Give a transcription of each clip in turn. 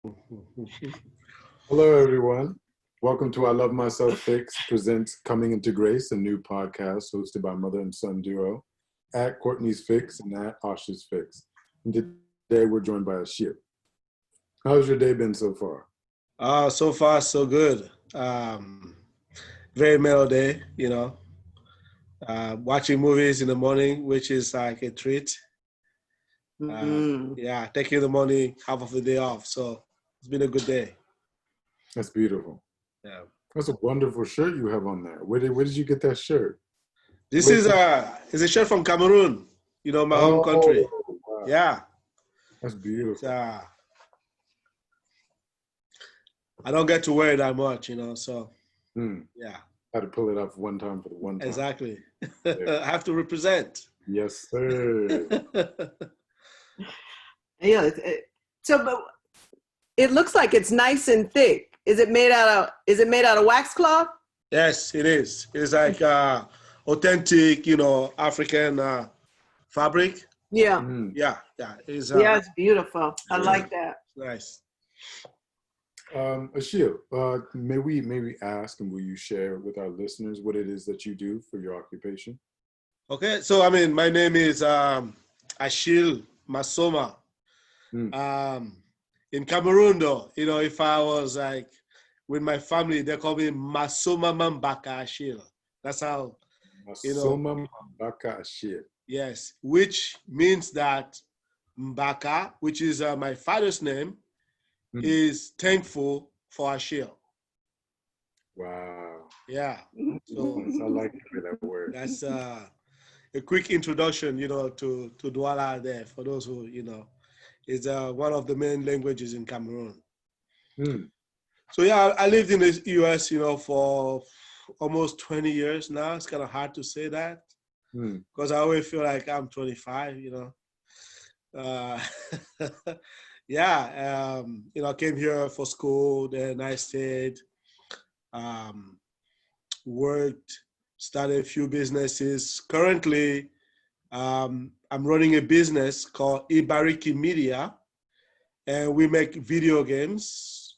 Hello, everyone. Welcome to I Love Myself Fix presents Coming into Grace, a new podcast hosted by mother and son duo at Courtney's Fix and at Asha's Fix. And today we're joined by Achille. How's your day been so far? So far, so good. Very mellow day, watching movies in the morning, which is like a treat. Taking the morning, half of the day off. So it's been a good day. That's beautiful. Yeah. That's a wonderful shirt you have on there. Where did you get that shirt? This is a shirt from Cameroon, my home country. Wow. Yeah. That's beautiful. I don't get to wear it that much, so yeah. I had to pull it up one time for the one time. Exactly. I have to represent. Yes, sir. Yeah. But it looks like it's nice and thick. Is it made out of wax cloth? Yes, it is. It's like authentic, African fabric. Yeah. Mm. Yeah. It's beautiful. I like that. Nice. Achille, may we ask, and will you share with our listeners what it is that you do for your occupation? Okay, so my name is Achille Massoma. In Cameroon, though, if I was like with my family, they call me Massoma Mambaka Achille. That's how. Massoma Mambaka Achille. Yes, which means that Mbaka, which is my father's name, is thankful for Achille. Wow. Yeah. So I like that word. that's a quick introduction, to Douala there for those who, is one of the main languages in Cameroon. So yeah, I lived in the US, for almost 20 years now. It's kind of hard to say that because I always feel like I'm 25, I came here for school, then I stayed, worked, started a few businesses. Currently, I'm running a business called Ibariki Media, and we make video games.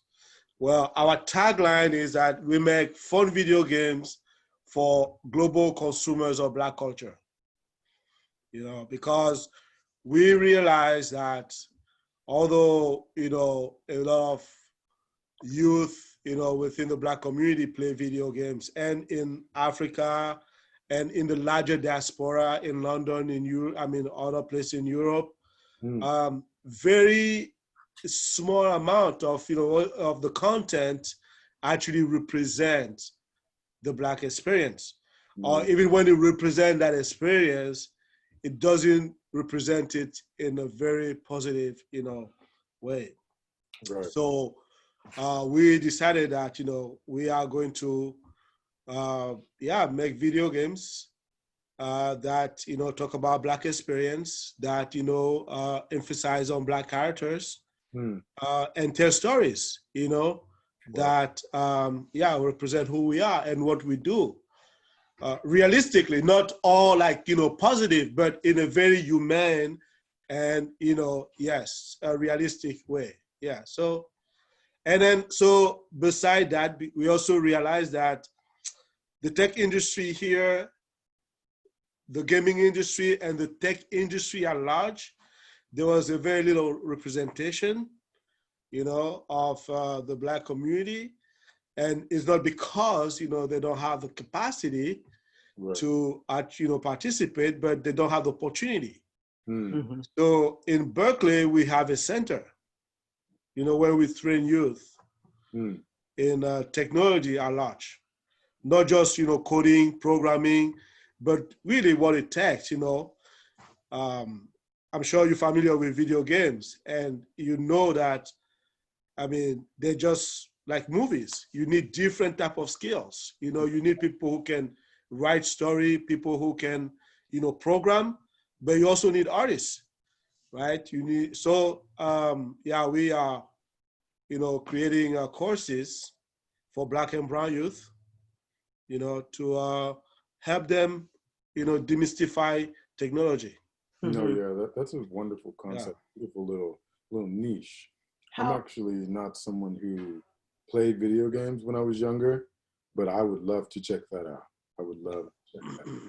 Well, our tagline is that we make fun video games for global consumers of Black culture. Because we realize that although, a lot of youth, within the Black community play video games, and in Africa and in the larger diaspora in London, in Europe, other places in Europe, very small amount of, of the content actually represent the Black experience. Or even when it represents that experience, it doesn't represent it in a very positive, way. Right. So we decided that, we are going to, make video games that, talk about Black experience, that, emphasize on Black characters, and tell stories, that, represent who we are and what we do. Realistically, not all like, positive, but in a very humane and, a realistic way. Yeah. So beside that, we also realized that the tech industry here, the gaming industry and the tech industry at large, there was a very little representation, of the Black community. And it's not because, they don't have the capacity to, participate, but they don't have the opportunity. So in Berkeley, we have a center, where we train youth in technology at large. Not just, coding, programming, but really what it takes, I'm sure you're familiar with video games, and that, they're just like movies. You need different type of skills. You need people who can write story, people who can, program, but you also need artists, right? We are, creating courses for Black and brown youth, to help them, demystify technology. No, yeah, that's a wonderful concept, beautiful little niche. I'm actually not someone who played video games when I was younger, but I would love to check that out. I would love to check that out.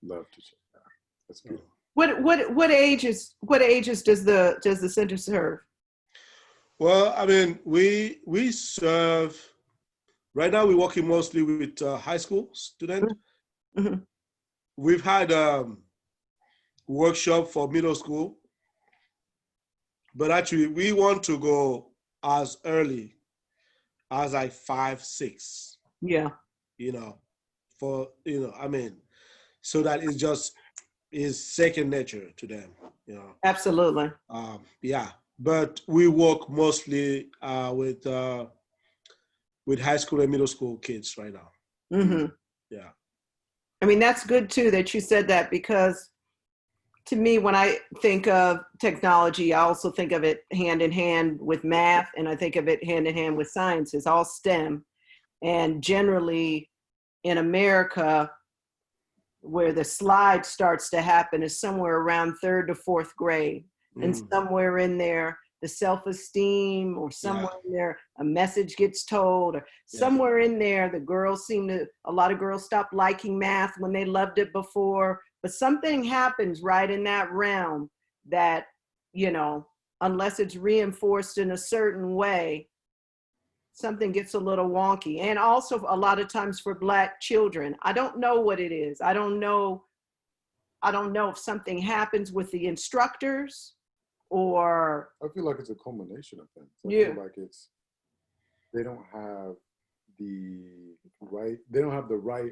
Love to check that out. That's beautiful. What ages does the center serve? Well, I mean, we serve, right now we're working mostly with high school students. Mm-hmm. We've had workshop for middle school, but actually we want to go as early as like 5, 6. Yeah. You know, I mean, so that it just is second nature to them, you know. Absolutely. Yeah, but we work mostly with high school and middle school kids right now. Mm-hmm. Yeah. I mean, that's good too that you said that, because to me, when I think of technology, I also think of it hand in hand with math, and I think of it hand in hand with science. It's all STEM. And generally in America, where the slide starts to happen is somewhere around 3rd to 4th grade. And somewhere in there, the self-esteem, or somewhere in there, a message gets told, or somewhere in there, a lot of girls stop liking math when they loved it before. But something happens right in that realm that, you know, unless it's reinforced in a certain way, something gets a little wonky. And also a lot of times for Black children, I don't know what it is. I don't know if something happens with the instructors, or I feel like it's a culmination of things. I feel like they don't have the right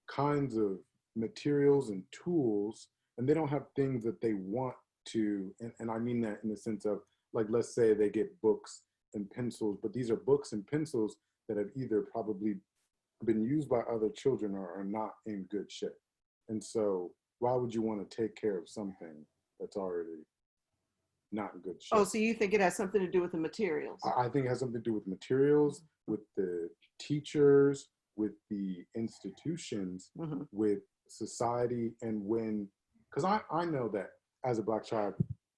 kinds of materials and tools, and they don't have things that they want to, and I mean that in the sense of, like, let's say they get books and pencils, but these are books and pencils that have either probably been used by other children or are not in good shape. And so why would you want to take care of something that's already not in good shape? Oh, so you think it has something to do with the materials? I think it has something to do with materials, with the teachers, with the institutions, with society. And because I know that as a Black child,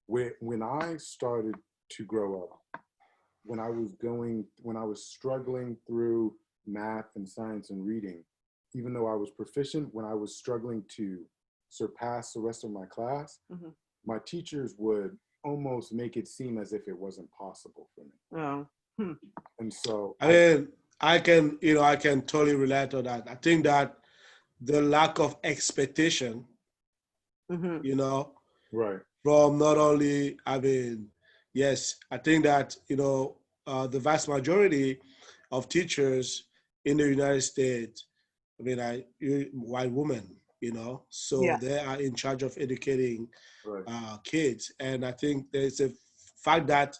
when I started to grow up, when I was struggling through math and science and reading, even though I was proficient, when I was struggling to surpass the rest of my class, my teachers would almost make it seem as if it wasn't possible for me. Oh. And so I mean, I can totally relate to that. I think that the lack of expectation, you know, right, from not only, I mean, yes, I think that, you know, the vast majority of teachers in the United States, I mean, white women, you know, so they are in charge of educating kids. And I think there's a fact that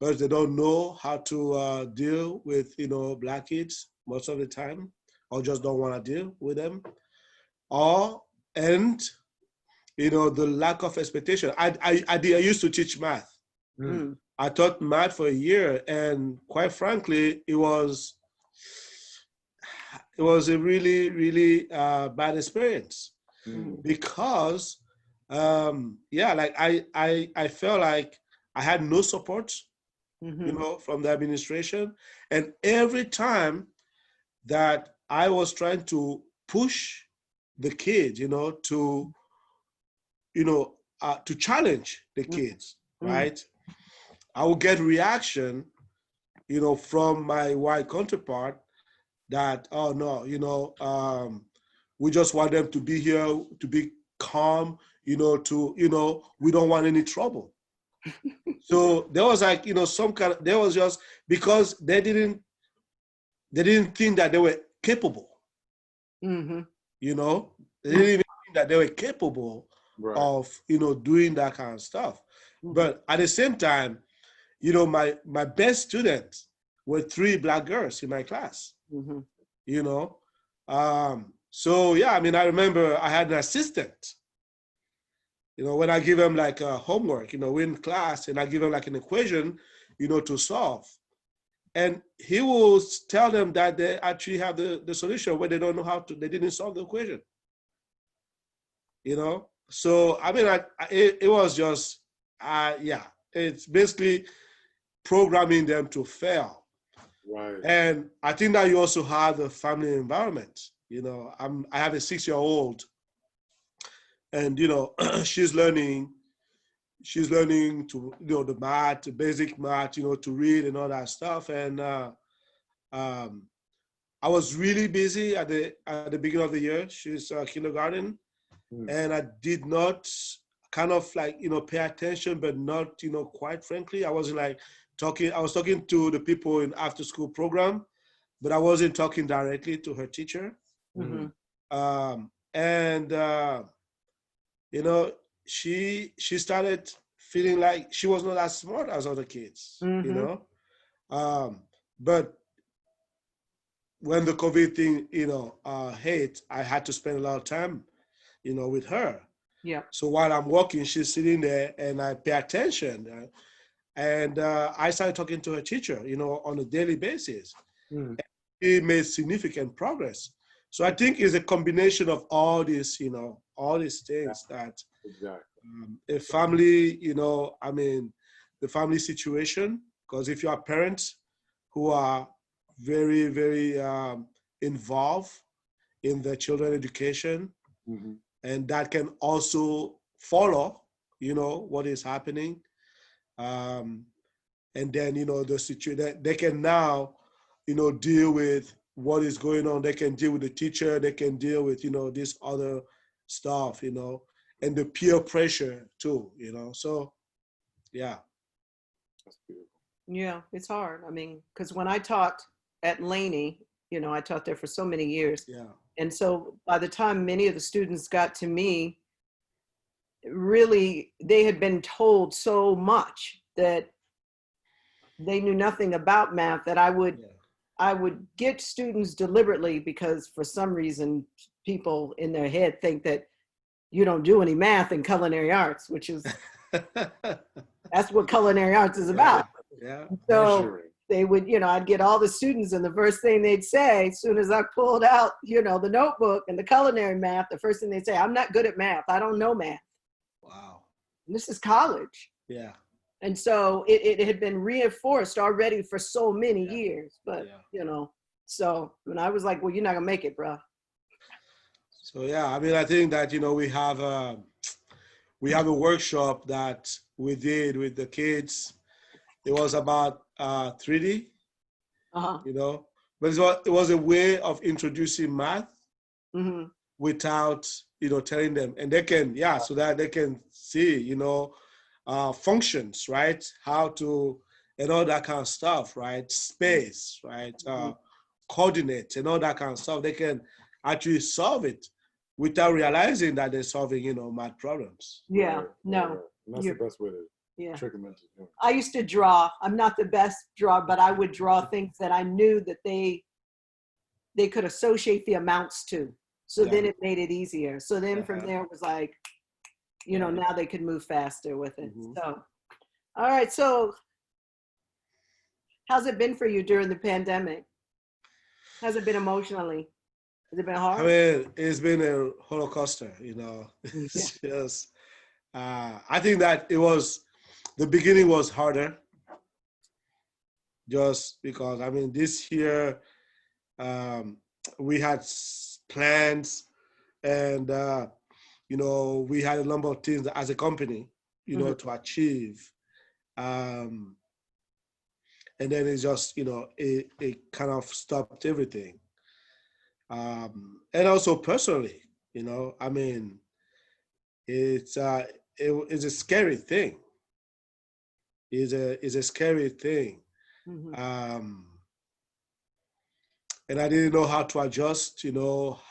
first, they don't know how to deal with, you know, Black kids most of the time, or just don't want to deal with them. And you know, the lack of expectation. I used to teach math. I taught math for a year, and quite frankly, it was a really, really bad experience because, like I felt like I had no support, you know, from the administration. And every time that I was trying to push the kids, you know, to challenge the kids, right? I would get reaction, you know, from my white counterpart that, oh no, you know, we just want them to be here, to be calm, you know, we don't want any trouble. So there was like, you know, there was just, because they didn't think that they were capable, you know, they didn't even think that they were capable of, you know, doing that kind of stuff. But at the same time, you know, my best students were 3 Black girls in my class, you know. So yeah, I mean, I remember I had an assistant, you know, when I give them like homework, you know, in class, and I give them like an equation, you know, to solve. And he will tell them that they actually have the solution when they don't know how to, they didn't solve the equation, you know? So, I mean, it was just, it's basically, programming them to fail. Right. And I think that you also have the family environment. I have a 6-year-old, and she's learning to the math, the basic math, to read and all that stuff. And I was really busy at the beginning of the year. She's kindergarten, and I did not kind of like pay attention, but not quite frankly. I wasn't like talking. I was talking to the people in after school program, but I wasn't talking directly to her teacher. Mm-hmm. And she started feeling like she was not as smart as other kids. Mm-hmm. But when the COVID thing hit, I had to spend a lot of time with her. Yeah. So while I'm walking, she's sitting there, and I pay attention. And I started talking to her teacher, on a daily basis. She made significant progress. So I think it's a combination of all these, all these things that a family, the family situation, because if you are parents who are very, very involved in their children's education, and that can also follow, what is happening. And then, the situation, they can now, deal with what is going on. They can deal with the teacher. They can deal with, this other stuff, and the peer pressure too, So, yeah. That's beautiful. Yeah, it's hard. I mean, because when I taught at Laney, I taught there for so many years. Yeah. And so by the time many of the students got to me, really, they had been told so much that they knew nothing about math that I would get students deliberately, because for some reason, people in their head think that you don't do any math in culinary arts, which is, that's what culinary arts is about. Yeah. So they would, I'd get all the students, and the first thing they'd say, as soon as I pulled out, the notebook and the culinary math, the first thing they'd say, I'm not good at math. I don't know math. Wow. And this is college. Yeah. And so it had been reinforced already for so many years. But, so when I was like, well, you're not going to make it, bro. So, yeah, I mean, I think that, we have a workshop that we did with the kids. It was about 3D, but it was a way of introducing math without, telling them. And they can, so that they can see, functions, right? How to, and all that kind of stuff, right? Space, right? Coordinates and all that kind of stuff. They can actually solve it without realizing that they're solving, math problems. Yeah, Right. no. And that's the best way to trick them into doing it. I used to draw. I'm not the best drawer, but I would draw things that I knew that they could associate the amounts to. So then it made it easier. So then from there it was like, now they could move faster with it. So, all right. So how's it been for you during the pandemic? How's it been emotionally? Has it been hard? I mean, it's been a roller coaster, It's just, I think that the beginning was harder, just because, I mean, this year we had plans, and, we had a number of things as a company, to achieve. And then it's just, it kind of stopped everything. And also personally, I mean, it's a scary thing. It's a scary thing. And I didn't know how to adjust,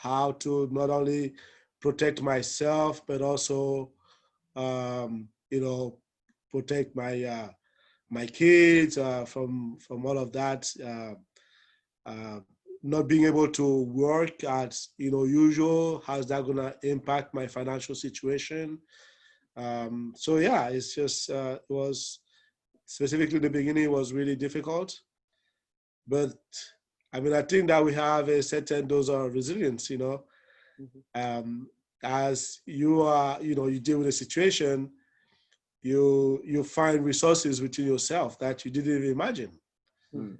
how to not only protect myself, but also, protect my kids from all of that. Not being able to work as usual, how's that gonna impact my financial situation? So yeah, it's just it was, specifically the beginning was really difficult, but I mean, I think that we have a certain dose of resilience, as you are, you deal with a situation, you find resources within yourself that you didn't even imagine. Mm.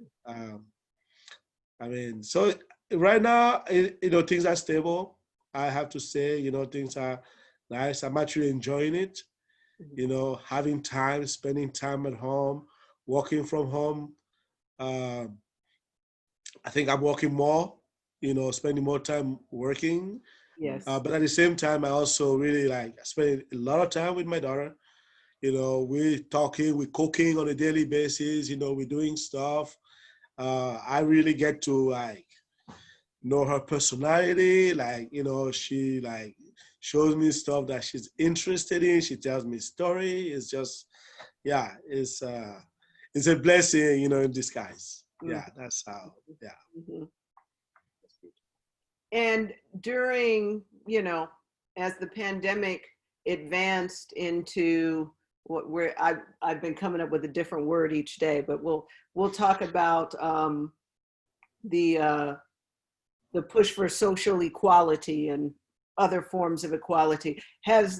I mean, so right now, things are stable. I have to say, things are nice. I'm actually enjoying it. Having time, spending time at home, working from home. I think I'm working more, spending more time working. Yes. But at the same time, I also really like spending a lot of time with my daughter. We're talking, we're cooking on a daily basis. We're doing stuff. I really get to like know her personality. Like, she like shows me stuff that she's interested in. She tells me story. It's just, yeah, it's a blessing, in disguise. Yeah, that's how. Yeah. Mm-hmm. And during, as the pandemic advanced into what I've been coming up with a different word each day, but we'll talk about the push for social equality and other forms of equality. Have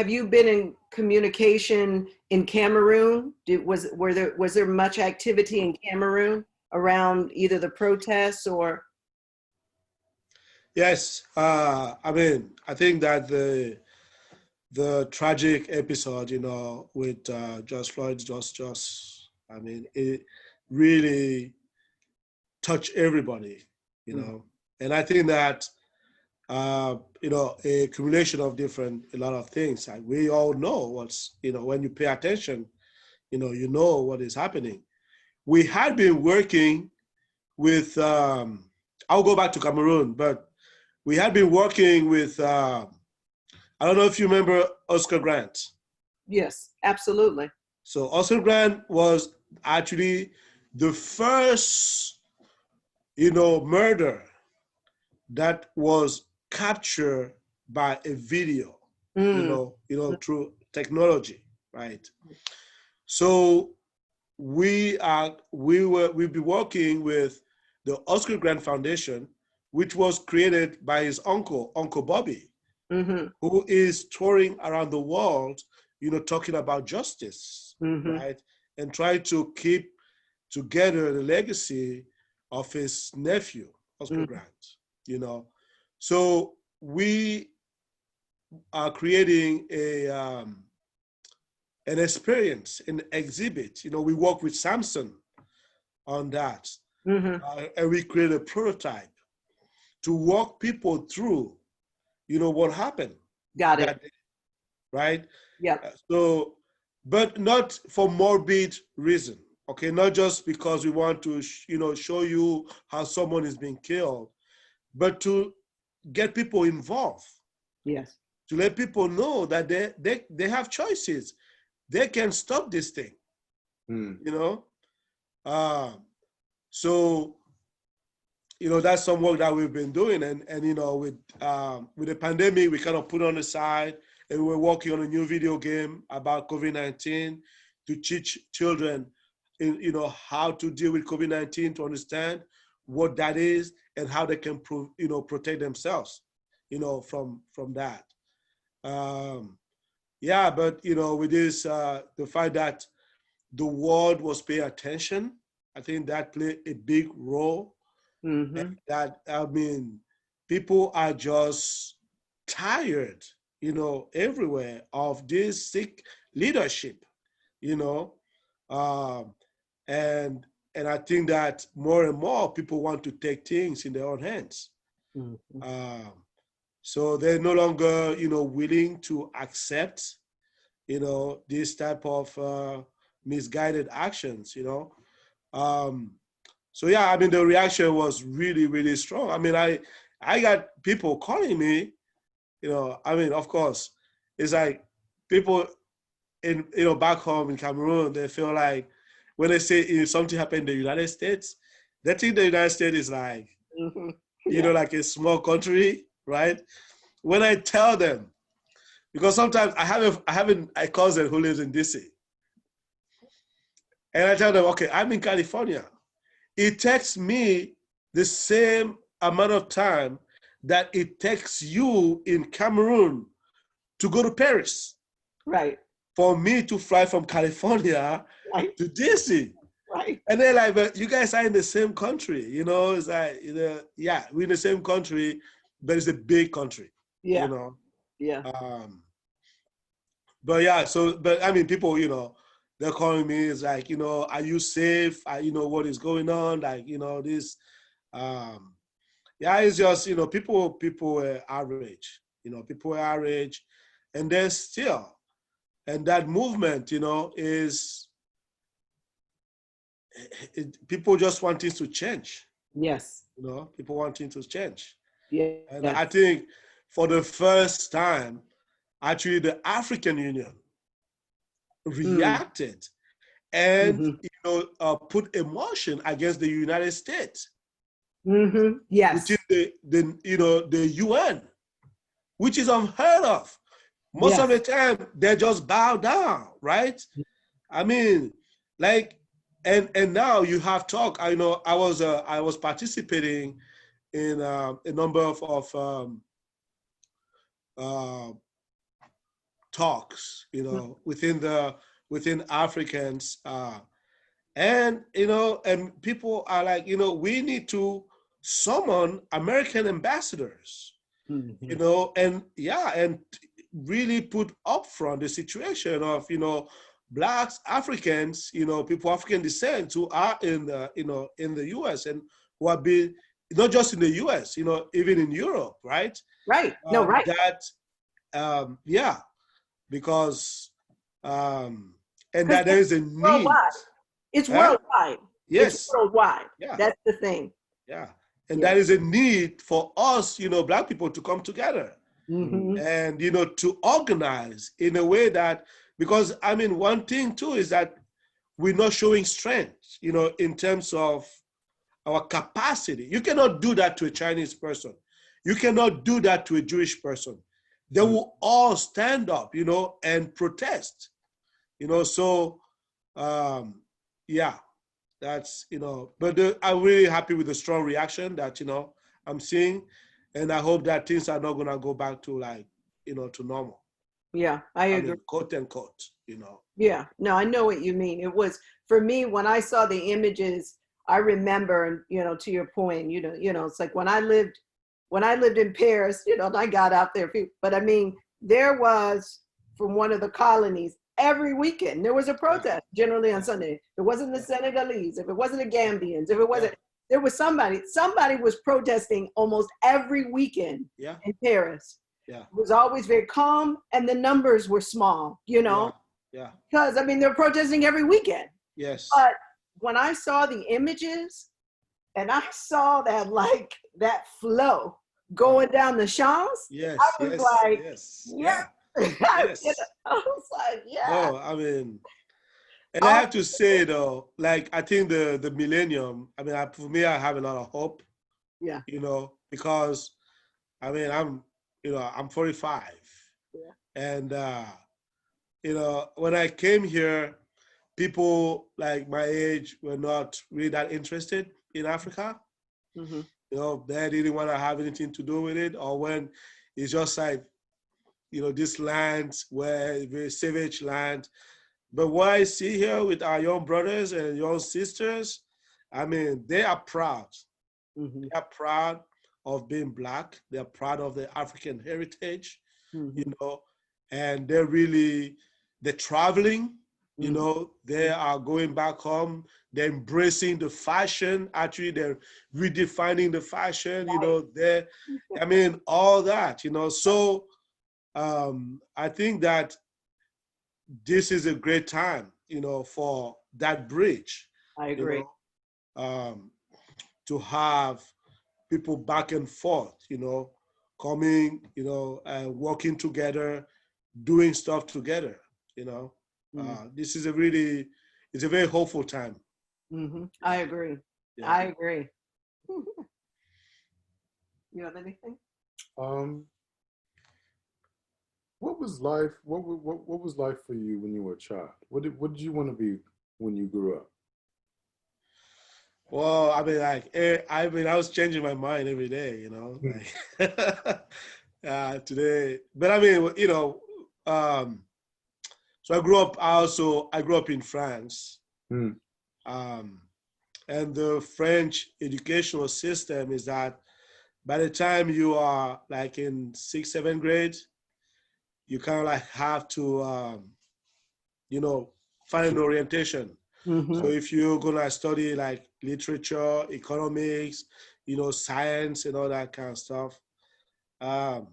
you been in communication in Cameroon? Was there much activity in Cameroon around either the protests or? Yes, I mean, I think that the tragic episode, with George Floyd, I mean, it really touched everybody, and I think that a accumulation of a lot of things. Like we all know what's, when you pay attention, you know what is happening. We had been working with. I'll go back to Cameroon, but we had been working with, I don't know if you remember Oscar Grant. Yes, absolutely. So Oscar Grant was actually the first, murder that was captured by a video, through technology, right? So we'll be working with the Oscar Grant Foundation, which was created by his uncle, Uncle Bobby, who is touring around the world, talking about justice, right? And trying to keep together the legacy of his nephew, Oscar Grant, So we are creating an experience, an exhibit. We work with Samson on that. And we create a prototype to walk people through, what happened. Got it. Day, right? Yeah. So, but not for morbid reason, okay? Not just because we want to, show you how someone is being killed, but to get people involved. Yes. To let people know that they have choices. They can stop this thing, So, that's some work that we've been doing. And with the pandemic, we kind of put on the side and we're working on a new video game about COVID-19 to teach children, how to deal with COVID-19, to understand what that is and how they can, protect themselves, from that. Yeah, but, with this, the fact that the world was paying attention, I think that played a big role. And that, I mean, people are just tired, everywhere of this sick leadership, and I think that more and more people want to take things in their own hands. So they're no longer, willing to accept, this type of misguided actions, So yeah, I mean, the reaction was really, really strong. I mean, I got people calling me, I mean, of course, it's like people in, back home in Cameroon, they feel like when they say something happened in the United States, they think the United States is like, like a small country, right? When I tell them, because sometimes I have a cousin who lives in DC, and I tell them, okay, I'm in California. It takes me the same amount of time that it takes you in Cameroon to go to Paris. Right. for me to fly from California Right. to DC. Right. And they're like, but you guys are in the same country, you know? It's like, yeah, we're in the same country, but it's a big country, Yeah. you know? Yeah. But yeah, but I mean, people, they're calling me, it's like, are you safe? What is going on? Like, this, yeah, it's just, people were outraged, people were outraged, and they're still, and that movement, is, people just want things to change. Yes. People wanting to change. Yeah. And I think for the first time, actually the African Union reacted and put a motion against the United States. Yes. Which is the UN, which is unheard of. Most of the time they just bow down, right? I mean, like, and now you have talk. I was participating in a number of talks, within Africans, and and people are like, we need to summon American ambassadors, and really put upfront the situation of Blacks, Africans, people of African descent who are in the U.S. and who have been not just in the U.S., even in Europe, right? Right. No, right. Because and that there is a need. Worldwide. It's worldwide. Yes. It's worldwide. Yeah. That's the thing. Yeah. And that is a need for us, Black people to come together and, to organize in a way that, because I mean, one thing too is that we're not showing strength, in terms of our capacity. You cannot do that to a Chinese person. You cannot do that to a Jewish person. They will all stand up, and protest, so, that's, but I'm really happy with the strong reaction that, I'm seeing. And I hope that things are not going to go back to to normal. Yeah, I agree. mean, quote unquote, Yeah, no, I know what you mean. It was, for me, when I saw the images, I remember, to your point, it's like when I lived in Paris, I got out there, but I mean, there was, from one of the colonies, every weekend, there was a protest, generally on Sunday. If it wasn't the Senegalese, if it wasn't the Gambians, if it wasn't, there was somebody was protesting almost every weekend in Paris. Yeah. It was always very calm, and the numbers were small, Yeah. Because, I mean, they're protesting every weekend. Yes. But when I saw the images, and I saw that flow going down the Champs, I was like, yeah. Yes. I was like, yeah. No, I mean, and I have to say though, I think the millennium, I mean, for me, I have a lot of hope. Yeah. Because I mean, I'm 45. Yeah. And when I came here, people like my age were not really that interested in Africa. They didn't want to have anything to do with it, or when it's just like, this land where very savage land. But what I see here with our young brothers and young sisters, I mean, they are proud. They are proud of being Black. They're proud of their African heritage, and they're traveling, they are going back home. They're embracing the fashion. Actually, they're redefining the fashion, I mean, all that, so I think that this is a great time, for that bridge. I agree. To have people back and forth, coming, and working together, doing stuff together, This is it's a very hopeful time. I agree. Yeah. I agree. You have anything? What was life? What was life for you when you were a child? What did you want to be when you grew up? Well, I mean, I was changing my mind every day, today. But I mean, So I grew up in France. And the French educational system is that by the time you are like in 6th, 7th grade, you kind of like have to, find an orientation. So if you're gonna study like literature, economics, science and all that kind of stuff, I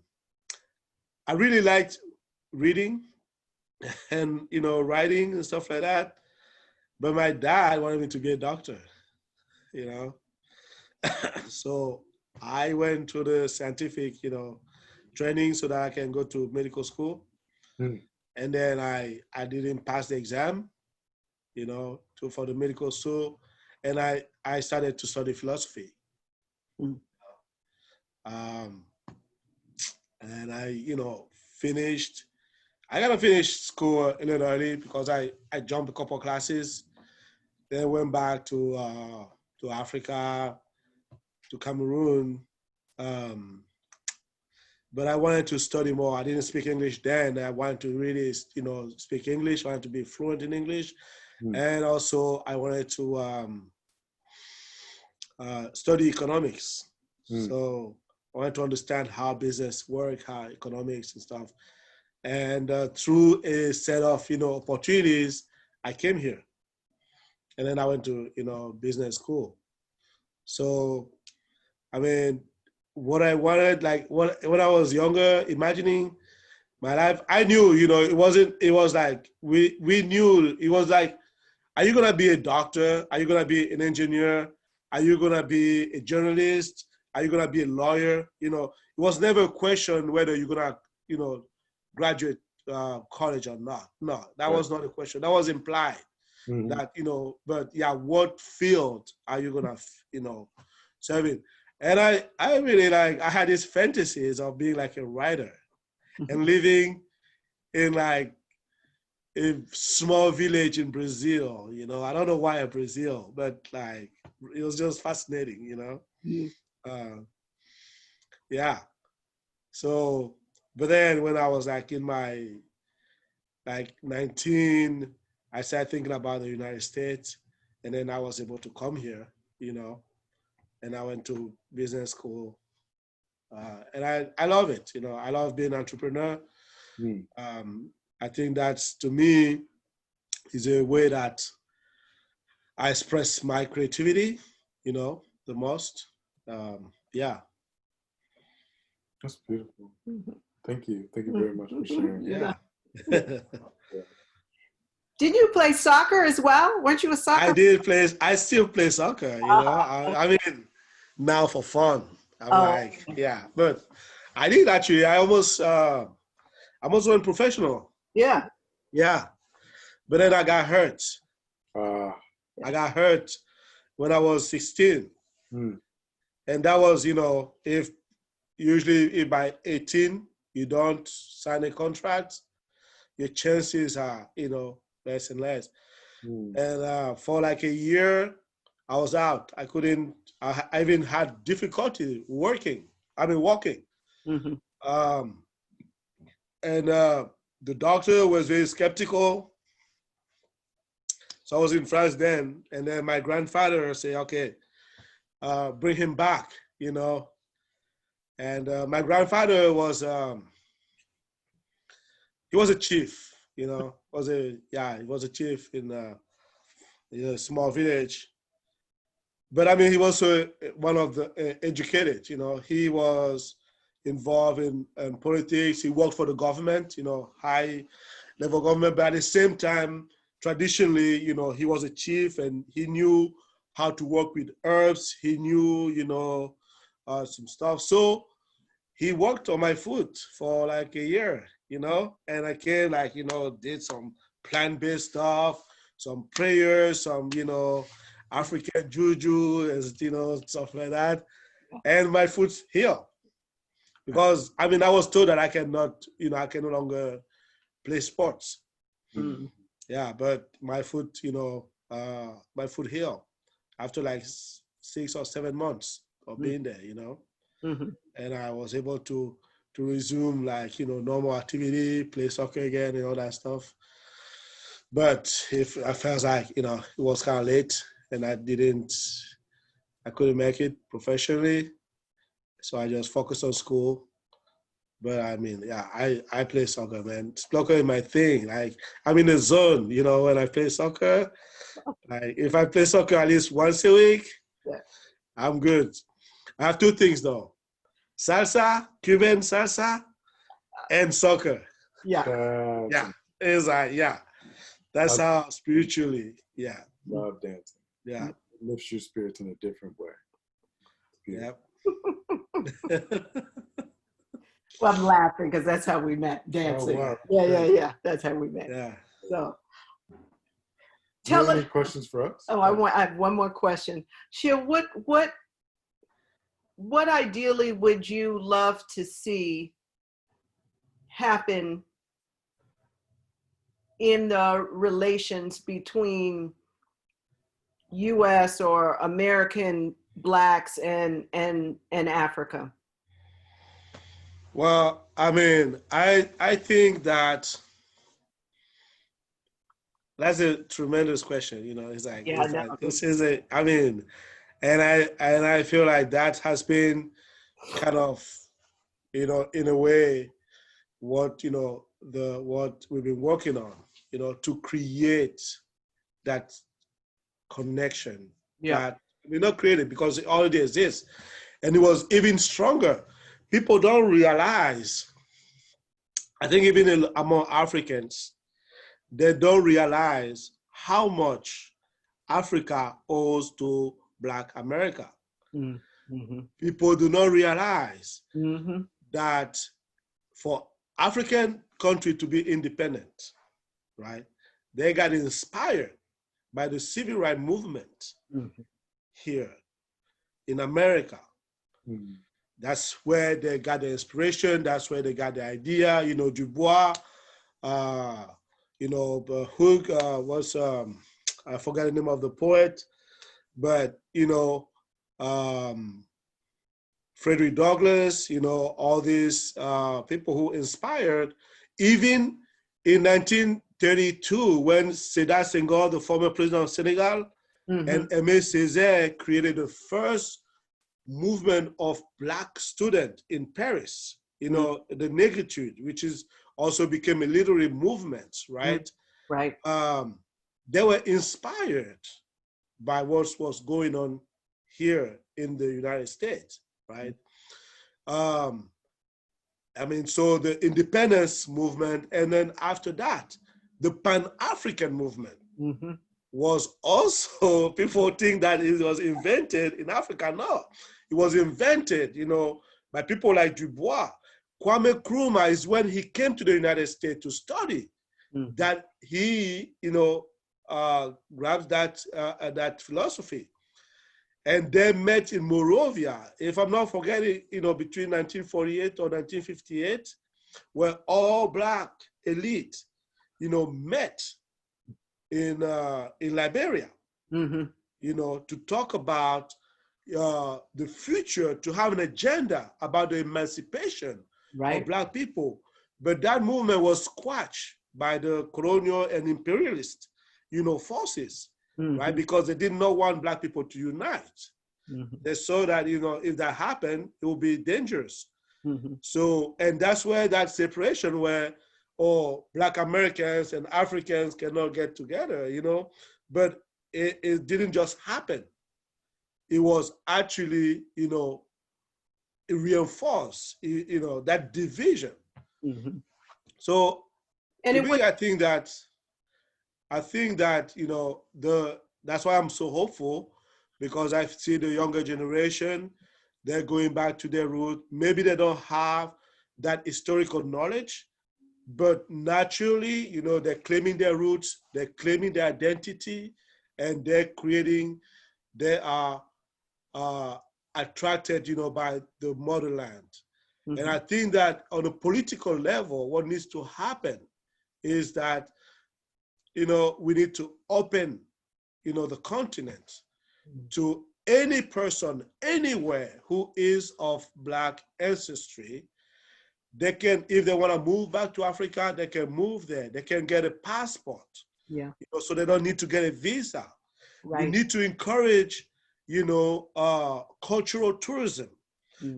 really liked reading and, writing and stuff like that. But my dad wanted me to be a doctor, So I went to the scientific, training so that I can go to medical school. And then I didn't pass the exam, for the medical school. And I started to study philosophy. And I, finished. I got to finish school a little early because I jumped a couple classes. Then went back to Africa, to Cameroon. But I wanted to study more. I didn't speak English then. I wanted to really, speak English. I wanted to be fluent in English. And also I wanted to study economics. So I wanted to understand how business work, how economics and stuff. And through a set of, opportunities, I came here. And then I went to, business school. So, I mean, what I wanted, like when I was younger, imagining my life, I knew, it was like, we knew, it was like, are you going to be a doctor? Are you going to be an engineer? Are you going to be a journalist? Are you going to be a lawyer? It was never a question whether you're going to, graduate college or not. No, that was not a question. That was implied. That, but yeah, what field are you going to, serve in? And I really I had these fantasies of being like a writer and living in like a small village in Brazil, I don't know why in Brazil, but like, it was just fascinating, yeah. So, but then when I was like in my, 19, I started thinking about the United States, and then I was able to come here, and I went to business school. And I love it, I love being an entrepreneur. I think that's, to me, is a way that I express my creativity, the most. Yeah. That's beautiful. Thank you. Thank you very much for sharing. Yeah. Did you play soccer as well? Weren't you a soccer? I still play soccer, I mean, now for fun. I'm yeah, but I did actually, I almost went professional. Yeah. Yeah. But then I got hurt. I got hurt when I was 16. And that was, if by 18, you don't sign a contract, your chances are, less and less. And for like a year, I was out. I even had difficulty walking. And the doctor was very skeptical. So I was in France then, and then my grandfather said, okay, bring him back, And my grandfather was, he was a chief, he was a chief in a small village. But I mean, he was also one of the educated, he was involved in politics. He worked for the government, high level government, but at the same time, traditionally, he was a chief and he knew how to work with herbs. He knew, some stuff. So he worked on my foot for like a year, and I came did some plant-based stuff, some prayers, some, African juju, and, stuff like that. And my foot healed. Because, I mean, I was told that I cannot, I can no longer play sports. Yeah, but my foot, my foot healed after like 6 or 7 months of being there, And I was able to resume normal activity, play soccer again and all that stuff. But if I felt like, it was kind of late and I couldn't make it professionally. So I just focused on school. But I mean, yeah, I play soccer, man. Soccer is my thing. Like, I'm in the zone, when I play soccer. Like, if I play soccer at least once a week, Yeah. I'm good. I have two things though: salsa, Cuban salsa, and soccer. Yeah. Yeah, it's like, yeah, that's how spiritually, yeah. Love dancing. Yeah. It lifts your spirits in a different way. Yeah. Well, I'm laughing because that's how we met, dancing. wow. Yeah. That's how we met. Yeah. So, Do you have tell any us. questions for us? Oh, I have one more question. Shia, what ideally would you love to see happen in the relations between U.S. or American Blacks and Africa? Well, I mean, I think that that's a tremendous question. It's like, Yeah, no. this is and I feel like that has been kind of, in a way, what what we've been working on, to create that connection. Yeah. That we not created because it already exists, and it was even stronger. People don't realize. I think even among Africans, they don't realize how much Africa owes to Black America. Mm-hmm. People do not realize Mm-hmm. that for African country to be independent, right, they got inspired by the civil rights movement here in America. Mm-hmm. That's where they got the inspiration. That's where they got the idea. Du Bois, Hook was, I forgot the name of the poet, but, Frederick Douglass, all these people who inspired, even in 1932, when Sédar Senghor, the former president of Senegal, and Aimé Césaire created the first movement of Black students in Paris, the Negritude, which is also became a literary movement, right? Right. They were inspired by what was going on here in the United States, right? So the independence movement, and then after that, the Pan-African movement was also, people think that it was invented in Africa. No, it was invented, by people like Du Bois. Kwame Nkrumah is when he came to the United States to study that he, grabbed that philosophy. And they met in Morovia, if I'm not forgetting, between 1948 or 1958, where all Black elite, met in Liberia, to talk about the future, to have an agenda about the emancipation of Black people. But that movement was squashed by the colonial and imperialist, forces, right? Because they did not want Black people to unite. They saw that, if that happened, it would be dangerous. So, and that's where that separation where, Black Americans and Africans cannot get together, but it didn't just happen. It was actually, it reinforced, that division. So, and to me, I think that, that's why I'm so hopeful, because I see the younger generation, they're going back to their root. Maybe they don't have that historical knowledge, but naturally, they're claiming their roots, they're claiming their identity, and they are attracted, by the motherland. And I think that on a political level, what needs to happen is that, we need to open, the continent to any person anywhere who is of Black ancestry. They can, if they want to move back to Africa, they can move there. They can get a passport. Yeah. So they don't need to get a visa. We Right. need to encourage, cultural tourism.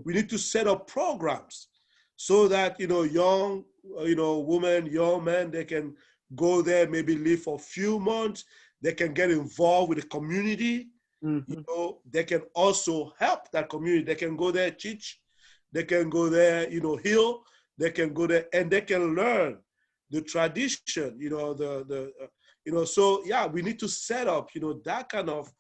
We need to set up programs so that, young, women, young men, they can go there, maybe live for a few months. They can get involved with the community. They can also help that community. They can go there, teach. They can go there, heal. They can go there and they can learn the tradition, so yeah, we need to set up, that kind of,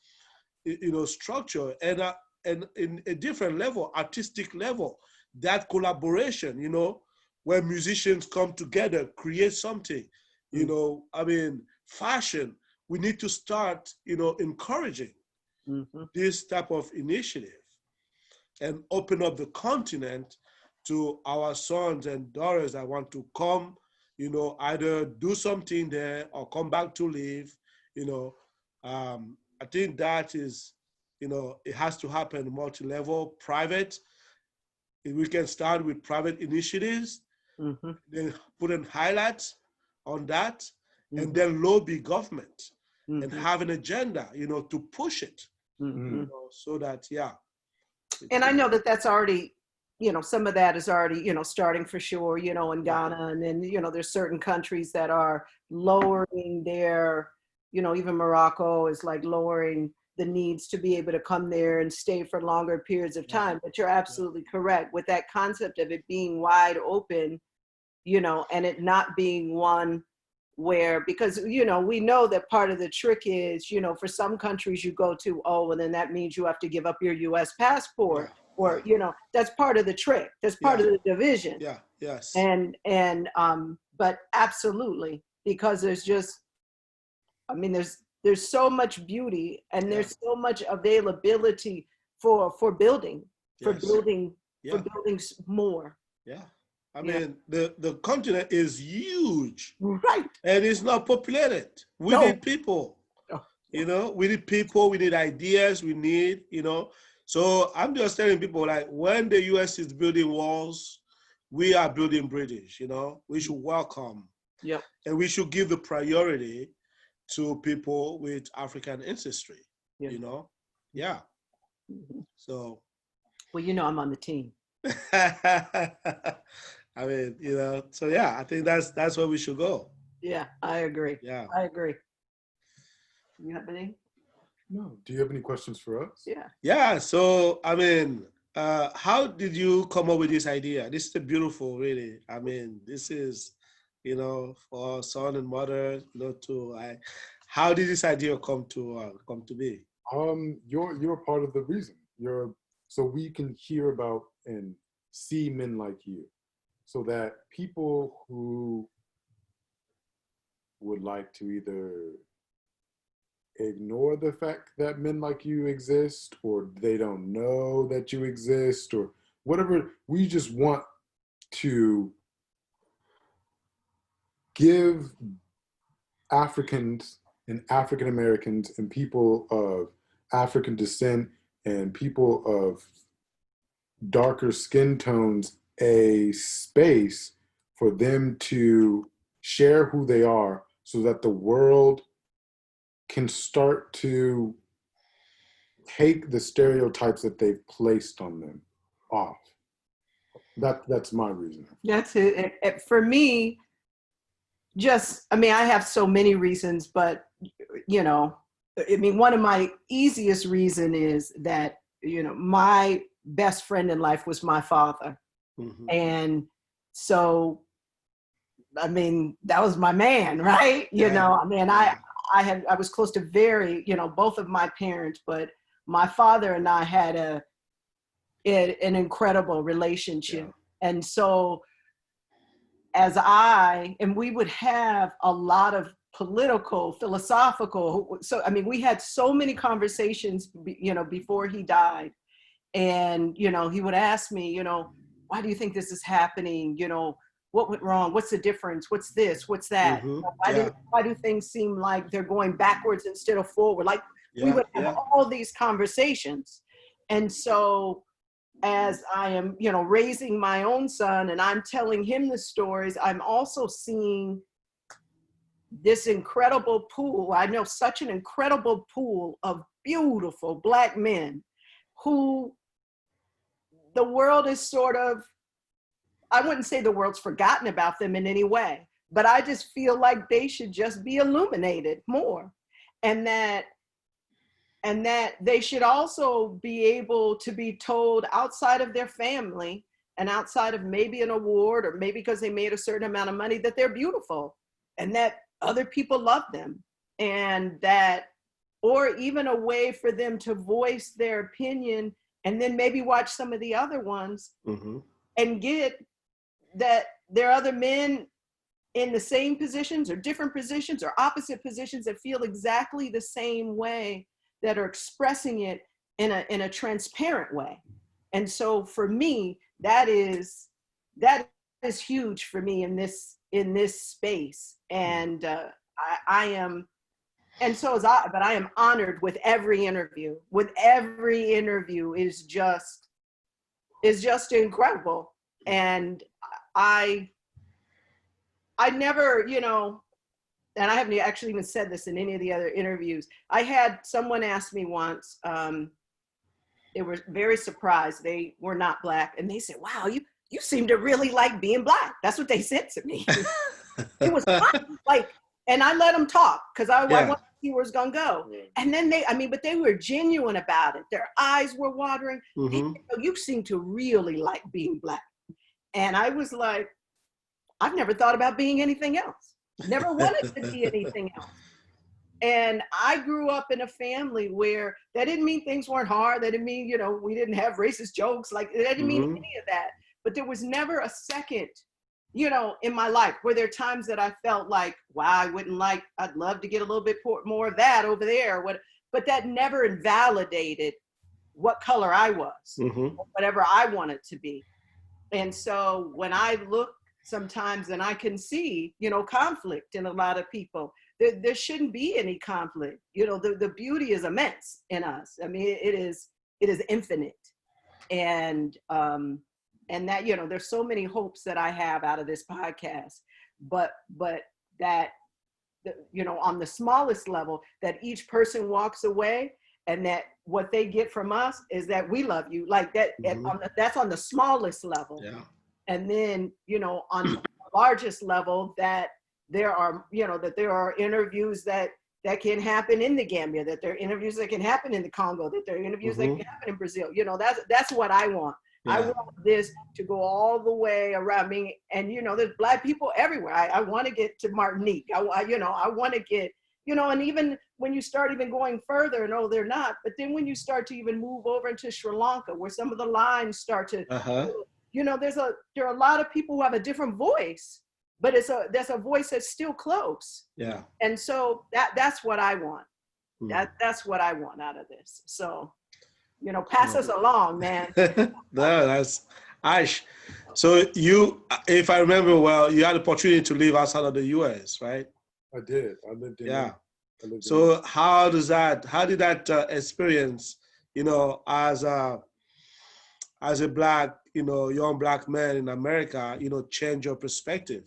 structure and in a different level, artistic level, that collaboration, where musicians come together, create something, fashion. We need to start, encouraging this type of initiative and open up the continent to our sons and daughters that want to come, either do something there or come back to live. I think that is, it has to happen multi-level, private. We can start with private initiatives, then put in highlights on that, and then lobby government and have an agenda, to push it, so that, yeah. And I know that that's already, some of that is already, starting for sure, in Ghana. And then, there's certain countries that are lowering their, even Morocco is like lowering the needs to be able to come there and stay for longer periods of time. But you're absolutely correct with that concept of it being wide open, and it not being one where, because, we know that part of the trick is, for some countries you go to, oh, well, then that means you have to give up your US passport, or, that's part of the trick. That's part of the division. Yeah, yes. But absolutely, because there's just, there's so much beauty and there's so much availability for building, for building more. Yeah. The continent is huge. Right. And it's not populated. We need people. We need people, we need ideas, we need, So I'm just telling people, like, when the US is building walls, we are building bridges, We should welcome. Yeah. And we should give the priority to people with African ancestry, Yeah. So. Well, I'm on the team. So yeah, I think that's where we should go. Yeah, I agree. Yeah. I agree. You have any? No. Do you have any questions for us? Yeah. Yeah. So, how did you come up with this idea? This is beautiful, really. This is, for son and mother, how did this idea come to be? You're part of the reason. So we can hear about and see men like you, so that people who would like to either ignore the fact that men like you exist, or they don't know that you exist, or whatever, we just want to give Africans and African Americans and people of African descent and people of darker skin tones a space for them to share who they are, so that the world can start to take the stereotypes that they've placed on them off. That's my reason. That's it. For me, I have so many reasons, but one of my easiest reason is that, my best friend in life was my father. And so, that was my man, right? I was close to both of my parents, but my father and I had an incredible relationship. Yeah. And so we would have a lot of political, philosophical, we had so many conversations, before he died. And, he would ask me, why do you think this is happening? What went wrong? What's the difference? What's this? What's that? Why do things seem like they're going backwards instead of forward? Like we would have all these conversations. And so as I am, raising my own son and I'm telling him the stories, I'm also seeing this incredible pool. I know such an incredible pool of beautiful Black men who the world is sort of, I wouldn't say the world's forgotten about them in any way, but I just feel like they should just be illuminated more. And that they should also be able to be told outside of their family and outside of maybe an award or maybe because they made a certain amount of money, that they're beautiful and that other people love them, and that, or even a way for them to voice their opinion and then maybe watch some of the other ones and get that there are other men in the same positions or different positions or opposite positions that feel exactly the same way, that are expressing it in a transparent way. And so for me, that is huge for me in this space. And I am, and so is I, but I am honored with every interview. With every interview is just incredible. And I never, you know, and I haven't actually even said this in any of the other interviews. I had someone ask me once, they were very surprised. They were not Black. And they said, wow, you seem to really like being Black. That's what they said to me. It was fun. Like, and I let them talk because I wanted to see where it's going to go. And then but they were genuine about it. Their eyes were watering. They said, oh, you seem to really like being Black. And I was like, I've never thought about being anything else. Never wanted to be anything else. And I grew up in a family where that didn't mean things weren't hard. That didn't mean, you know, we didn't have racist jokes. Like, that didn't mean any of that. But there was never a second, you know, in my life where there are times that I felt like, wow, I'd love to get a little bit more of that over there. But that never invalidated what color I was, or whatever I wanted to be. And so when I look sometimes and I can see, you know, conflict in a lot of people, there shouldn't be any conflict. You know, the beauty is immense in us. I mean, it is infinite. And that, you know, there's so many hopes that I have out of this podcast, but that, you know, on the smallest level, that each person walks away and that what they get from us is that we love you, like that. That's on the smallest level. Yeah. And then, you know, on the largest level, that there are, you know, that there are interviews that can happen in the Gambia, that there are interviews that can happen in the Congo, that there are interviews that can happen in Brazil. You know, that's what I want. Yeah. I want this to go all the way around me. And, you know, there's Black people everywhere. I want to get to Martinique. I want to get, you know, and even when you start even going further, no, they're not. But then when you start to even move over into Sri Lanka, where some of the lines start to, you know, there are a lot of people who have a different voice, but there's a voice that's still close. Yeah. And so that's what I want. That's what I want out of this. So, you know, pass us along, man. No, that's Ash. So you, if I remember well, you had the opportunity to live outside of the US, right? I did. I lived in So how did that experience, you know, as a Black, you know, young Black man in America, you know, change your perspective?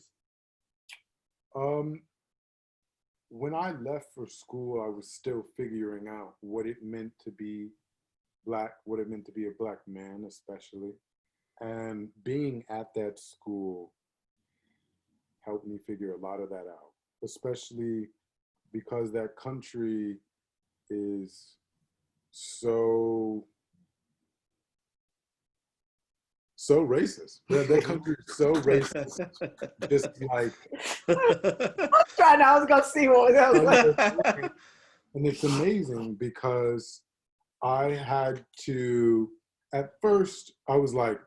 When I left for school, I was still figuring out what it meant to be Black, what it meant to be a Black man, especially. And being at that school helped me figure a lot of that out, especially because that country is so racist. That country is so racist. Just like I was gonna see what was like. And it's amazing because I had to, at first I was like,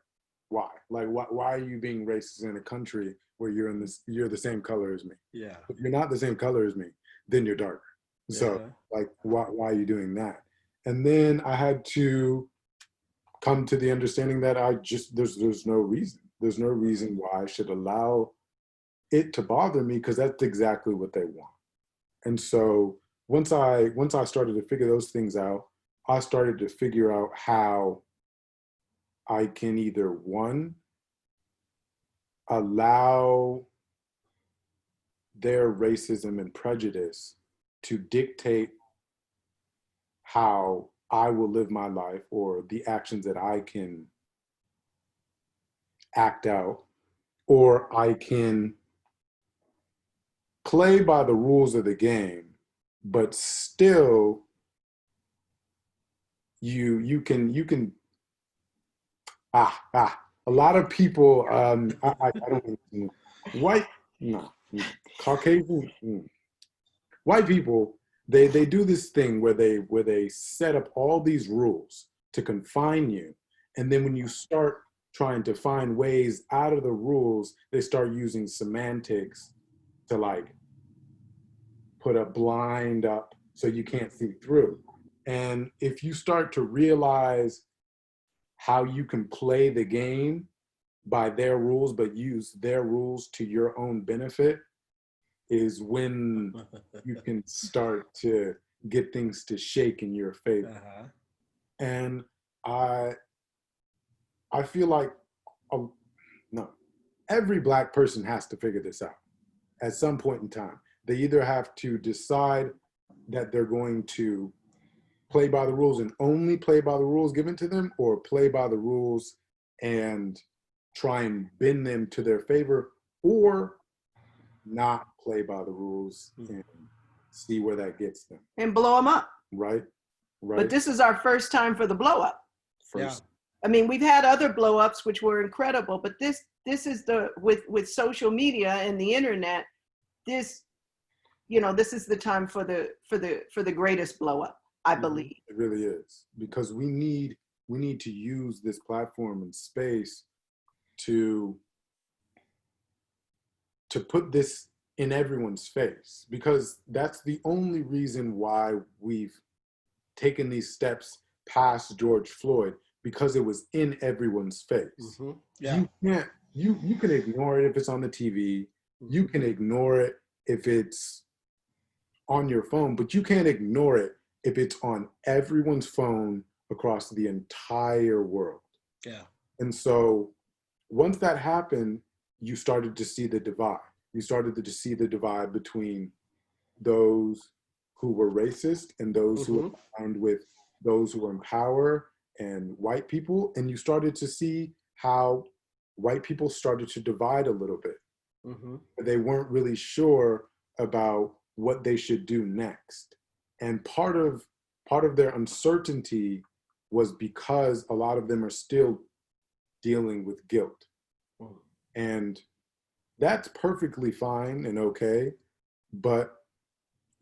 why? Like, why are you being racist in a country where you're the same color as me? Yeah. If you're not the same color as me, then you're darker. So like, why are you doing that? And then I had to come to the understanding that there's no reason. There's no reason why I should allow it to bother me, because that's exactly what they want. And so once I started to figure those things out, I started to figure out how I can either, one, allow their racism and prejudice to dictate how I will live my life or the actions that I can act out, or I can play by the rules of the game, but still you can a lot of people I don't white no Caucasian white people they do this thing where they set up all these rules to confine you, and then when you start trying to find ways out of the rules, they start using semantics to like put a blind up so you can't see through. And if you start to realize how you can play the game by their rules, but use their rules to your own benefit, is when you can start to get things to shake in your favor. And I feel like, no, every Black person has to figure this out at some point in time. They either have to decide that they're going to play by the rules and only play by the rules given to them, or play by the rules and try and bend them to their favor, or not play by the rules and see where that gets them. And blow them up. Right. But this is our first time for the blow up. First. I mean, we've had other blow ups which were incredible, but this is the with social media and the internet, this is the time for the greatest blow up, I believe. It really is, because we need to use this platform and space to put this in everyone's face, because that's the only reason why we've taken these steps past George Floyd, because it was in everyone's face. You can't, you can ignore it if it's on the TV, you can ignore it if it's on your phone, but you can't ignore it if it's on everyone's phone across the entire world. And so once that happened, you started to see the divide. You started to see the divide between those who were racist and those who were aligned with those who were in power and white people. And you started to see how white people started to divide a little bit. They weren't really sure about what they should do next. And part of their uncertainty was because a lot of them are still dealing with guilt. And that's perfectly fine and okay, but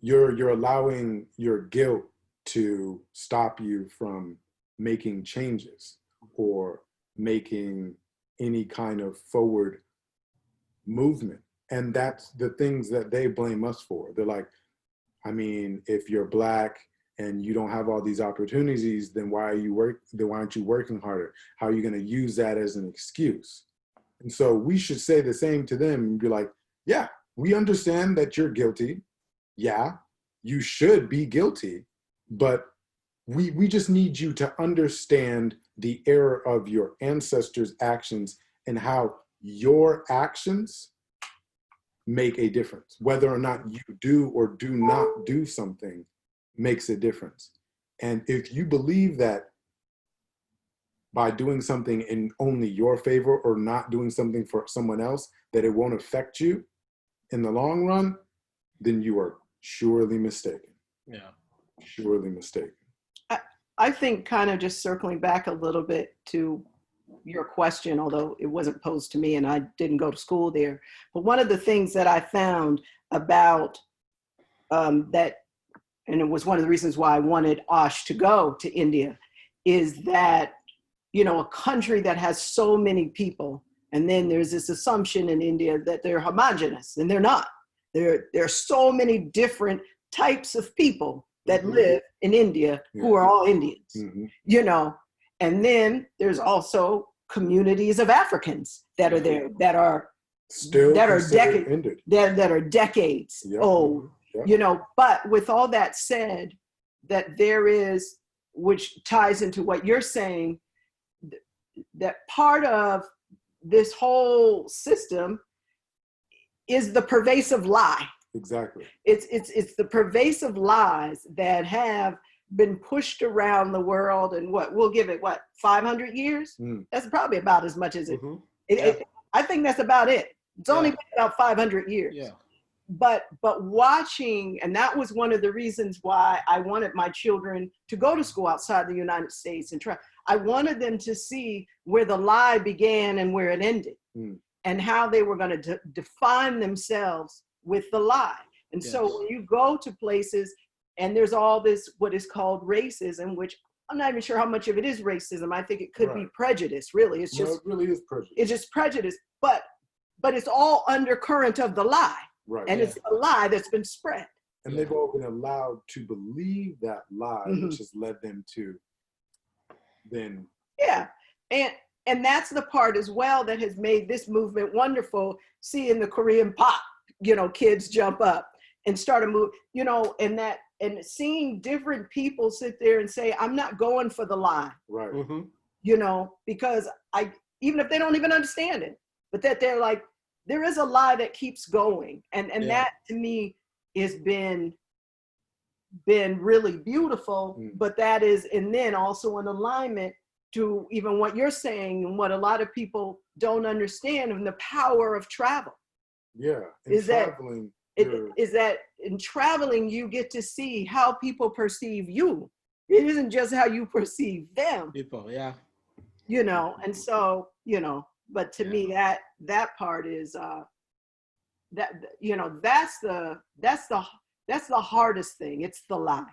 you're allowing your guilt to stop you from making changes or making any kind of forward movement. And that's the things that they blame us for. They're like, I mean, if you're Black and you don't have all these opportunities, then why aren't you working harder? How are you going to use that as an excuse? And so we should say the same to them and be like, yeah, we understand that you're guilty. Yeah, you should be guilty, but we just need you to understand the error of your ancestors' actions and how your actions make a difference. Whether or not you do or do not do something makes a difference. And if you believe that by doing something in only your favor or not doing something for someone else, that it won't affect you in the long run, then you are surely mistaken. Surely mistaken. I think, kind of just circling back a little bit to your question, although it wasn't posed to me and I didn't go to school there, but one of the things that I found about that, and it was one of the reasons why I wanted Ash to go to India, is that, a country that has so many people, and then there's this assumption in India that they're homogenous, and they're not. There are so many different types of people that live in India who are all Indians, and then there's also communities of Africans that are there that are still decades old, but with all that said, that there is, which ties into what you're saying, that part of this whole system is the pervasive lie. Exactly. It's the pervasive lies that have been pushed around the world, and we'll give it 500 years. That's probably about as much as it. I think that's about it. It's only been about 500 years. Yeah. But watching, and that was one of the reasons why I wanted my children to go to school outside the United States and try. I wanted them to see where the lie began and where it ended, and how they were going to define themselves with the lie. And so when you go to places and there's all this, what is called racism, which I'm not even sure how much of it is racism. I think it could be prejudice, really. It's just, it really is prejudice. It's just prejudice, but it's all undercurrent of the lie. Right. And it's a lie that's been spread. And they've all been allowed to believe that lie, which has led them to then. Yeah. And that's the part as well that has made this movement wonderful. Seeing the Korean pop, kids jump up and start a move, and seeing different people sit there and say, I'm not going for the lie. Right. Because even if they don't even understand it, but that they're like, there is a lie that keeps going. And that to me has been really beautiful, but that is, and then also in alignment to even what you're saying and what a lot of people don't understand of the power of travel. Yeah. Is that in traveling, you get to see how people perceive you. It isn't just how you perceive them. People, yeah. And so, but to me, that part is that's the hardest thing. It's the lie.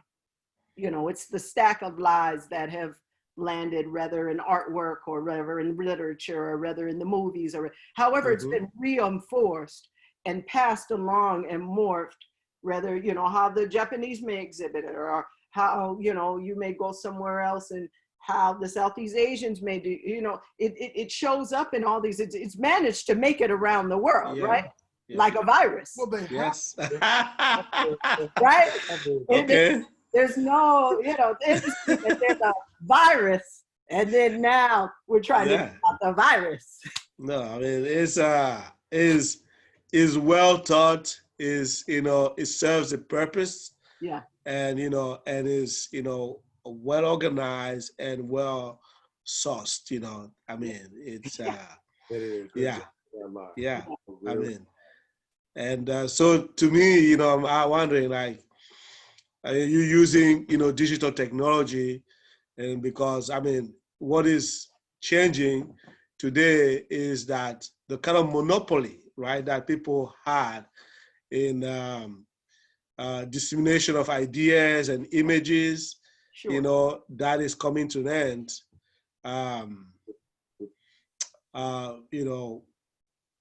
It's the stack of lies that have landed, whether in artwork or whether in literature or whether in the movies or however it's been reinforced and passed along and morphed, whether, how the Japanese may exhibit it, or how, you may go somewhere else and how the Southeast Asians may do, it shows up in all these, it's managed to make it around the world, right? Yeah. Like a virus. Well, they yes. Right? Okay. There's no, there's a virus, and then now we're trying to get out the virus. No, I mean, is well taught, it serves a purpose. Yeah. And, and is, well organized and well sourced, I mean, it's, it is. Yeah. I mean, and so to me, I'm wondering, like, are you using, digital technology? And because, I mean, what is changing today is that the kind of monopoly, right, that people had in dissemination of ideas and images, that is coming to an end.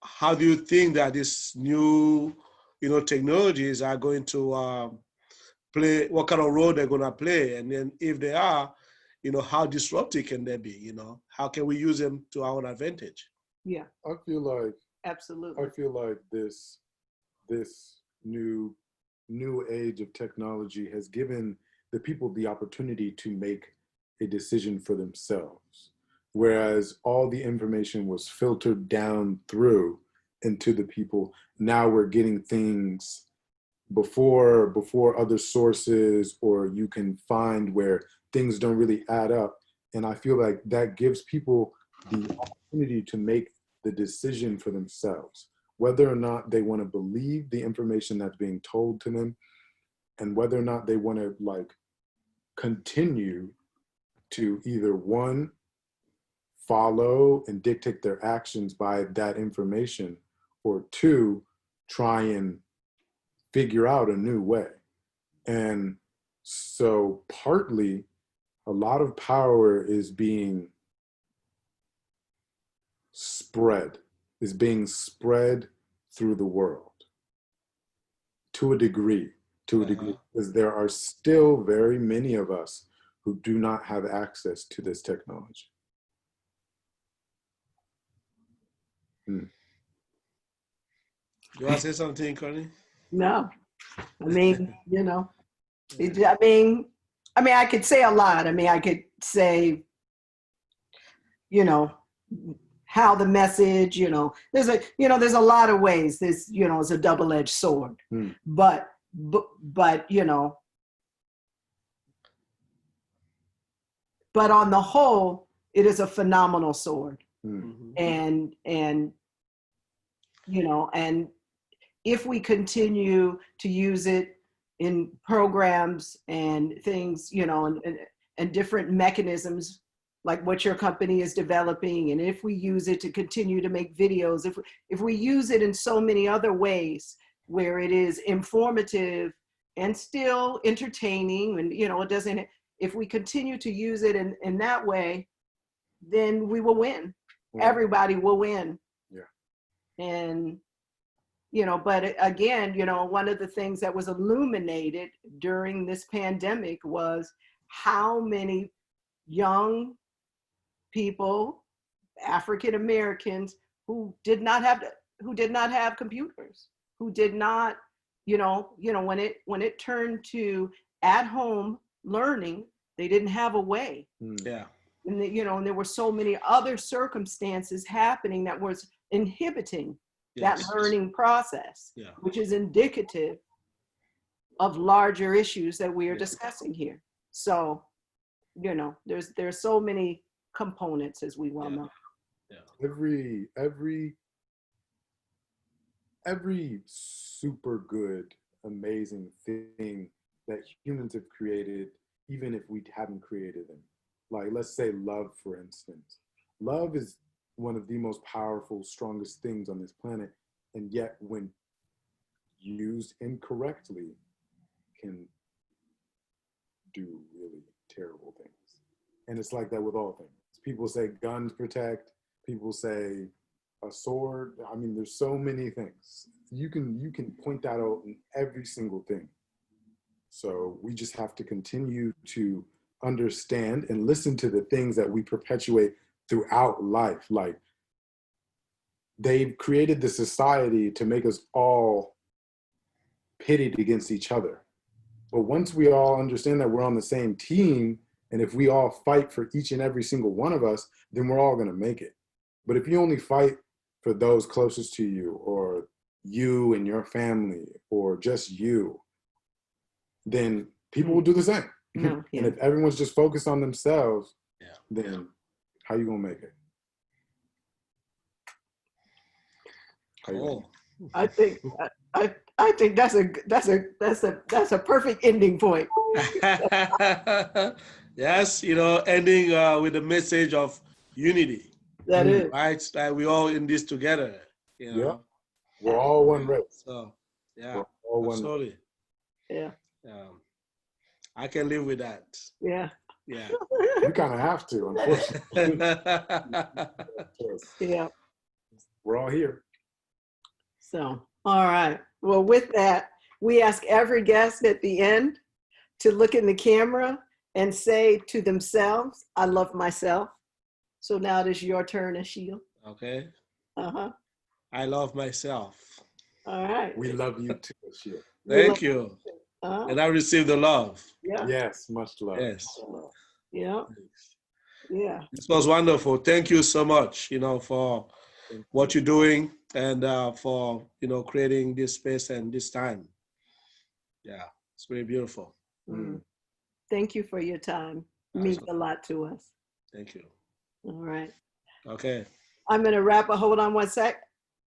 How do you think that these new, technologies are going to play, what kind of role they're going to play? And then if they are, how disruptive can they be? How can we use them to our advantage? Yeah. I feel like, absolutely. I feel like this new age of technology has given the people the opportunity to make a decision for themselves. Whereas all the information was filtered down through into the people. Now we're getting things before other sources, or you can find where things don't really add up. And I feel like that gives people the opportunity to make the decision for themselves, whether or not they want to believe the information that's being told to them, and whether or not they want to continue to either one, follow and dictate their actions by that information, or two, try and figure out a new way. And so partly a lot of power is being spread through the world to a degree, because there are still very many of us who do not have access to this technology. You want to say something, Connie? No, I mean, I could say a lot. I mean, I could say, how the message, there's a lot of ways this, is a double-edged sword. But on the whole, it is a phenomenal sword. And if we continue to use it in programs and things, and different mechanisms like what your company is developing, and if we use it to continue to make videos, if we use it in so many other ways where it is informative and still entertaining, and it doesn't, if we continue to use it in that way, then we will win. Everybody will win. And but again, one of the things that was illuminated during this pandemic was how many young people, African Americans, who did not have computers, who did not, when it turned to at home learning, they didn't have a way. And and there were so many other circumstances happening that was inhibiting that learning process, which is indicative of larger issues that we are discussing here. So, there's so many components, as we well know. Every super good, amazing thing that humans have created, even if we haven't created them. Like, let's say love, for instance. Love is one of the most powerful, strongest things on this planet. And yet, when used incorrectly, can do really terrible things. And it's like that with all things. People say guns protect. People say a sword. I mean, there's so many things. You can point that out in every single thing. So we just have to continue to understand and listen to the things that we perpetuate throughout life. Like, they've created the society to make us all pitted against each other. But once we all understand that we're on the same team, and if we all fight for each and every single one of us, then we're all going to make it. But if you only fight for those closest to you, or you and your family, or just you, then people will do the same. And if everyone's just focused on themselves, then how you gonna make it? Cool. I think that's a perfect ending point. Yes, ending with a message of unity. That is right. Like, we're all in this together. Yeah, we're all one race. So we're all one. Absolutely. Yeah. I can live with that. Yeah. Yeah. You kind of have to, unfortunately. Yeah. We're all here. So, all right. Well, with that, we ask every guest at the end to look in the camera and say to themselves, I love myself. So now it is your turn, Achille. Okay. Uh-huh. I love myself. All right. We love you too, Achille. Thank you. Uh-huh. And I receive the love. Yeah. Yes, much love. Yes. Yeah. Yeah. This was wonderful. Thank you so much, for what you're doing, and for, creating this space and this time. Yeah, it's very beautiful. Thank you for your time. It means a lot to us. Thank you. All right. Okay. I'm going to wrap up. Hold on one sec.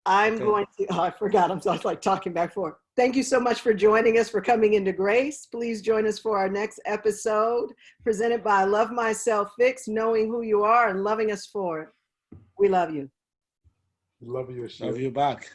I'm going to, I forgot. I'm just like talking back forth. Thank you so much for joining us, for coming into Grace. Please join us for our next episode, presented by Love Myself Fix, knowing who you are and loving us for it. We love you. Love you, Achille. Love you back.